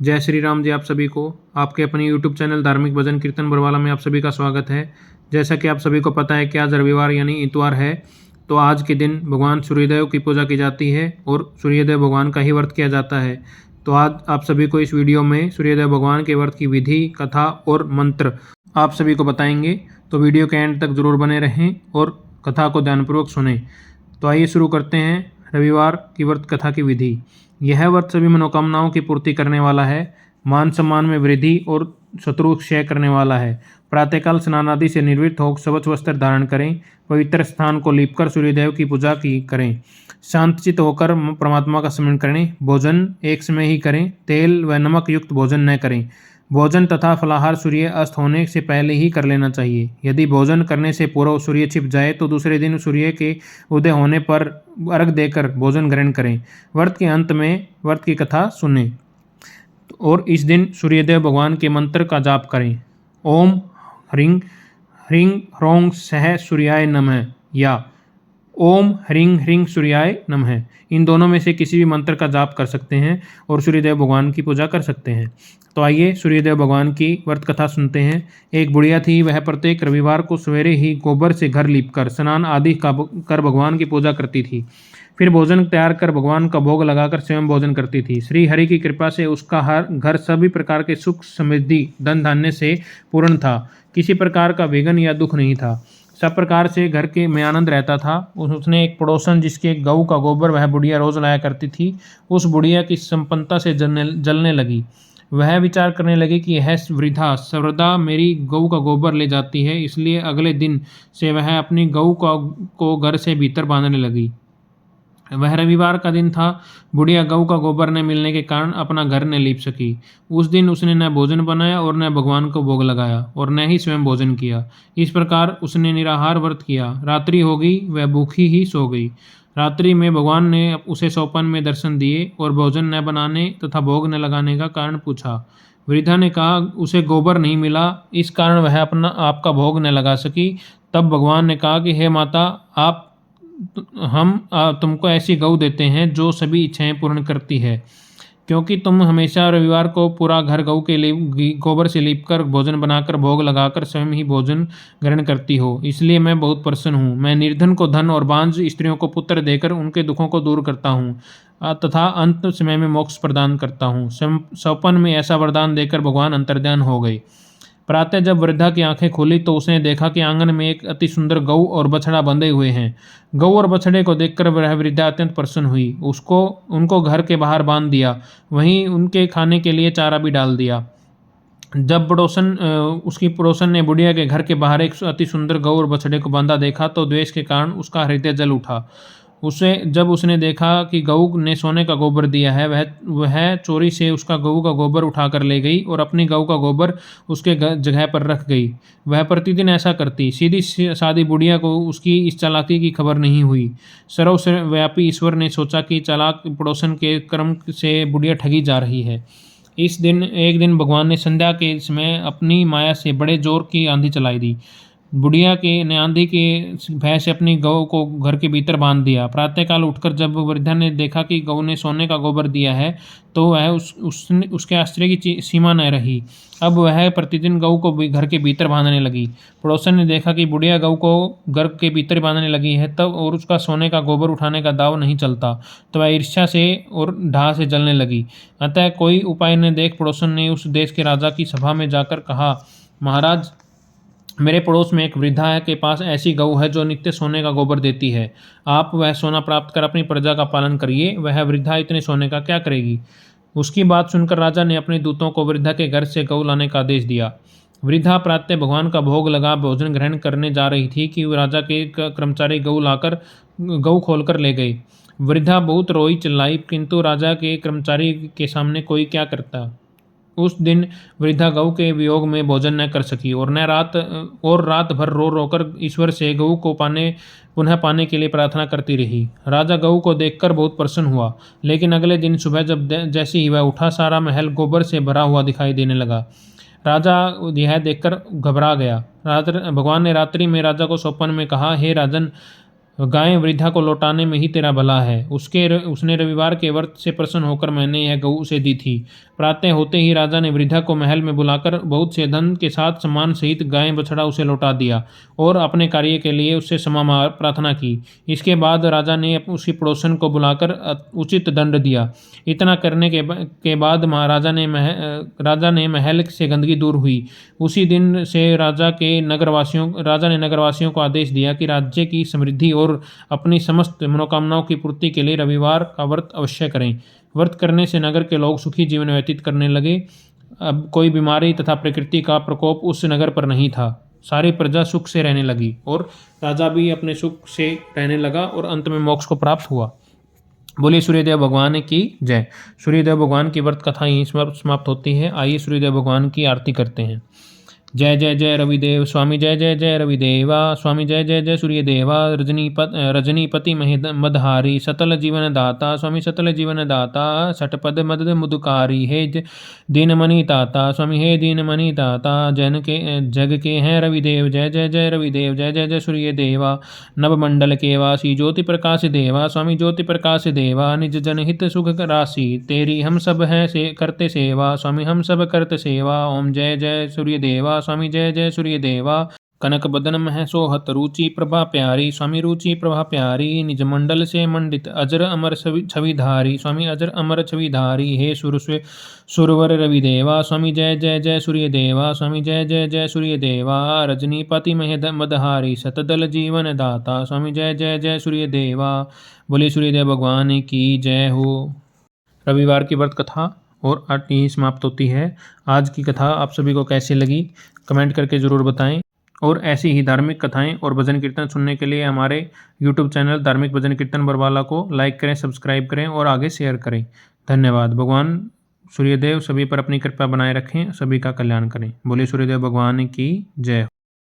जय श्री राम जी। आप सभी को आपके अपने YouTube चैनल धार्मिक भजन कीर्तन बरवाला में आप सभी का स्वागत है। जैसा कि आप सभी को पता है कि आज रविवार यानी इतवार है, तो आज के दिन भगवान सूर्यदेव की पूजा की जाती है और सूर्यदेव भगवान का ही व्रत किया जाता है। तो आज आप सभी को इस वीडियो में सूर्यदेव भगवान के व्रत की विधि, कथा और मंत्र आप सभी को बताएंगे। तो वीडियो के एंड तक जरूर बने रहें और कथा को ध्यानपूर्वक सुनें। तो आइए शुरू करते हैं रविवार की व्रत कथा की विधि। यह व्रत सभी मनोकामनाओं की पूर्ति करने वाला है, मान सम्मान में वृद्धि और शत्रु क्षय करने वाला है। प्रातःकाल स्नान आदि से निर्वृत्त होकर स्वच्छ वस्त्र धारण करें, पवित्र स्थान को लीपकर सूर्यदेव की पूजा की करें, शांतचित्त होकर परमात्मा का स्मरण करें। भोजन एक समय ही करें, तेल व नमक युक्त भोजन न करें। भोजन तथा फलाहार सूर्य अस्त होने से पहले ही कर लेना चाहिए। यदि भोजन करने से पूर्व सूर्य छिप जाए तो दूसरे दिन सूर्य के उदय होने पर अर्घ देकर भोजन ग्रहण करें। व्रत के अंत में व्रत की कथा सुनें और इस दिन सूर्यदेव भगवान के मंत्र का जाप करें। ओम ह्रीं ह्रीं ह्रौं सह सूर्याय नमः या ओम ह्रीं ह्रीं सूर्याय नमः, इन दोनों में से किसी भी मंत्र का जाप कर सकते हैं और सूर्यदेव भगवान की पूजा कर सकते हैं। तो आइए सूर्यदेव भगवान की व्रत कथा सुनते हैं। एक बुढ़िया थी, वह प्रत्येक रविवार को सवेरे ही गोबर से घर लीपकर स्नान आदि कर भगवान की पूजा करती थी। फिर भोजन तैयार कर भगवान का भोग लगाकर स्वयं भोजन करती थी। श्री हरि की कृपा से उसका हर घर सभी प्रकार के सुख समृद्धि धन धान्य से पूर्ण था। किसी प्रकार का विघ्न या दुख नहीं था। सब प्रकार से घर के में आनंद रहता था। उसने एक पड़ोसन जिसके गऊ का गोबर वह बुढ़िया रोज लाया करती थी, उस बुढ़िया की संपन्नता से जलने लगी। वह विचार करने लगी कि यह वृद्धा सर्वदा मेरी गऊ का गोबर ले जाती है, इसलिए अगले दिन से वह अपनी गऊ को घर से भीतर बांधने लगी। वह रविवार का दिन था। बुढ़िया गऊ का गोबर न मिलने के कारण अपना घर न लीप सकी। उस दिन उसने न भोजन बनाया और न भगवान को भोग लगाया और न ही स्वयं भोजन किया। इस प्रकार उसने निराहार व्रत किया। रात्रि हो गई, वह भूखी ही सो गई। रात्रि में भगवान ने उसे स्वप्न में दर्शन दिए और भोजन न बनाने तथा भोग न लगाने का कारण पूछा। वृद्धा ने कहा उसे गोबर नहीं मिला, इस कारण वह अपना आपका भोग न लगा सकी। तब भगवान ने कहा कि हे माता, हम तुमको ऐसी गऊ देते हैं जो सभी इच्छाएं पूर्ण करती है। क्योंकि तुम हमेशा रविवार को पूरा घर गऊ के लिए गोबर से लीपकर भोजन बनाकर भोग लगाकर स्वयं ही भोजन ग्रहण करती हो, इसलिए मैं बहुत प्रसन्न हूँ। मैं निर्धन को धन और बांझ स्त्रियों को पुत्र देकर उनके दुखों को दूर करता हूँ तथा अंत समय में मोक्ष प्रदान करता हूँ। स्वप्न में ऐसा वरदान देकर भगवान अंतर्ध्यान हो गए। प्रातः जब वृद्धा की आंखें खोली तो उसने देखा कि आंगन में एक अति सुंदर गऊ और बछड़ा बंधे हुए हैं। गऊ और बछड़े को देखकर वह वृद्धा अत्यंत प्रसन्न हुई। उनको घर के बाहर बांध दिया, वहीं उनके खाने के लिए चारा भी डाल दिया। जब उसकी पड़ोसन ने बुढ़िया के घर के बाहर एक अति सुंदर गऊ और बछड़े को बांधा देखा तो द्वेष के कारण उसका हृदय जल उठा। जब उसने देखा कि गऊ ने सोने का गोबर दिया है, वह चोरी से उसका गऊ का गोबर उठाकर ले गई और अपनी गऊ का गोबर उसके जगह पर रख गई। वह प्रतिदिन ऐसा करती। सीधी सादी बुढ़िया को उसकी इस चालाकी की खबर नहीं हुई। सर्वव्यापी ईश्वर ने सोचा कि चालाक पड़ोसन के कर्म से बुढ़िया ठगी जा रही है। एक दिन भगवान ने संध्या के समय अपनी माया से बड़े जोर की आंधी चलाई दी। बुढ़िया ने आंधी के भय से अपनी गऊ को घर के भीतर बांध दिया। प्रातःकाल उठकर जब वृद्धा ने देखा कि गऊ ने सोने का गोबर दिया है तो वह उसके आश्चर्य की सीमा न रही। अब वह प्रतिदिन गऊ को घर के भीतर बांधने लगी। पड़ोसन ने देखा कि बुढ़िया गऊ को घर के भीतर बांधने लगी है तब और उसका सोने का गोबर उठाने का दाव नहीं चलता, तो वह ईर्ष्या से और ढाह से जलने लगी। अतः कोई उपाय न देख पड़ोसन ने उस देश के राजा की सभा में जाकर कहा, महाराज, मेरे पड़ोस में एक वृद्धा है के पास ऐसी गऊ है जो नित्य सोने का गोबर देती है। आप वह सोना प्राप्त कर अपनी प्रजा का पालन करिए। वह वृद्धा इतने सोने का क्या करेगी। उसकी बात सुनकर राजा ने अपने दूतों को वृद्धा के घर से गऊ लाने का आदेश दिया। वृद्धा प्रातः भगवान का भोग लगा भोजन ग्रहण करने जा रही थी कि राजा के कर्मचारी गऊ खोलकर ले गए। वृद्धा बहुत रोई चिल्लाई, किंतु राजा के कर्मचारी के सामने कोई क्या करता। उस दिन वृद्धा गऊ के वियोग में भोजन न कर सकी और रात भर रो रोकर ईश्वर से गऊ को पुनः पाने के लिए प्रार्थना करती रही। राजा गऊ को देखकर बहुत प्रसन्न हुआ, लेकिन अगले दिन सुबह जैसे ही वह उठा, सारा महल गोबर से भरा हुआ दिखाई देने लगा। राजा यह देखकर घबरा गया। भगवान ने रात्रि में राजा को स्वप्न में कहा, हे राजन, गाय वृद्धा को लौटाने में ही तेरा भला है। उसने रविवार के व्रत से प्रसन्न होकर मैंने यह गऊ उसे दी थी। प्रातः होते ही राजा ने वृद्धा को महल में बुलाकर बहुत से धन के साथ सम्मान सहित गाय बछड़ा उसे लौटा दिया और अपने कार्य के लिए उससे क्षमा प्रार्थना की। इसके बाद राजा ने उसी पड़ोसन को बुलाकर उचित दंड दिया। इतना करने के बाद राजा ने महल से गंदगी दूर हुई। उसी दिन से राजा ने नगरवासियों को आदेश दिया कि राज्य की समृद्धि और अपनी समस्त मनोकामनाओं की पूर्ति के लिए रविवार का व्रत अवश्य करें। व्रत करने से नगर के लोग सुखी जीवन व्यतीत करने लगे। अब कोई बीमारी तथा प्रकृति का प्रकोप उस नगर पर नहीं था। सारी प्रजा सुख से रहने लगी और राजा भी अपने सुख से रहने लगा और अंत में मोक्ष को प्राप्त हुआ। बोलिए सूर्यदेव भगवान की जय। सूर्यदेव भगवान की व्रत कथा यहीं समाप्त होती है। आइए सूर्यदेव भगवान की आरती करते हैं। जय जय जय रविदेव स्वामी, जय जय जय रविदेवा स्वामी, जय जय जय सूर्यदेवा। रजनीपति मदहारी सतल जीवन दाता स्वामी, सतल जीवन दाता। सटपद मदद मुदकारी हे दीनमणि ताता स्वामी, हे दीनमणि ताता। जग के हैं रविदेव, जय जय जय रविदेव, जय जय जय सूर्यदेवा। नवमंडल के वासी ज्योति प्रकाश देवा स्वामी, ज्योति प्रकाश देवा। निज जनहित सुख राशि तेरी हम सब हैं करते सेवा स्वामी, हम सब करते सेवा। ओम जय जय सूर्यदेवा स्वामी, जय जय सूर्यदेवा। कनक बदन मह सोहत रुचि प्रभा प्यारी स्वामी, रुचि प्रभा प्यारी। निज मंडल से मंडित अजर अमर छविधारी स्वामी, अजर अमर छविधारी। हे सुरवर रविदेवा स्वामी, जय जय जय सूर्यदेवा स्वामी, जय जय जय सूर्यदेवा। रजनीपति मदहारी सतदल जीवन दाता स्वामी, जय जय जय सूर्यदेवा। बोले सूर्यदेव भगवान की जय हो। रविवार की व्रत कथा और यहीं समाप्त होती है। आज की कथा आप सभी को कैसी लगी कमेंट करके ज़रूर बताएं और ऐसी ही धार्मिक कथाएं और भजन कीर्तन सुनने के लिए हमारे YouTube चैनल धार्मिक भजन कीर्तन बरवाला को लाइक करें, सब्सक्राइब करें और आगे शेयर करें। धन्यवाद। भगवान सूर्यदेव सभी पर अपनी कृपा बनाए रखें, सभी का कल्याण करें। बोले सूर्यदेव भगवान की जय।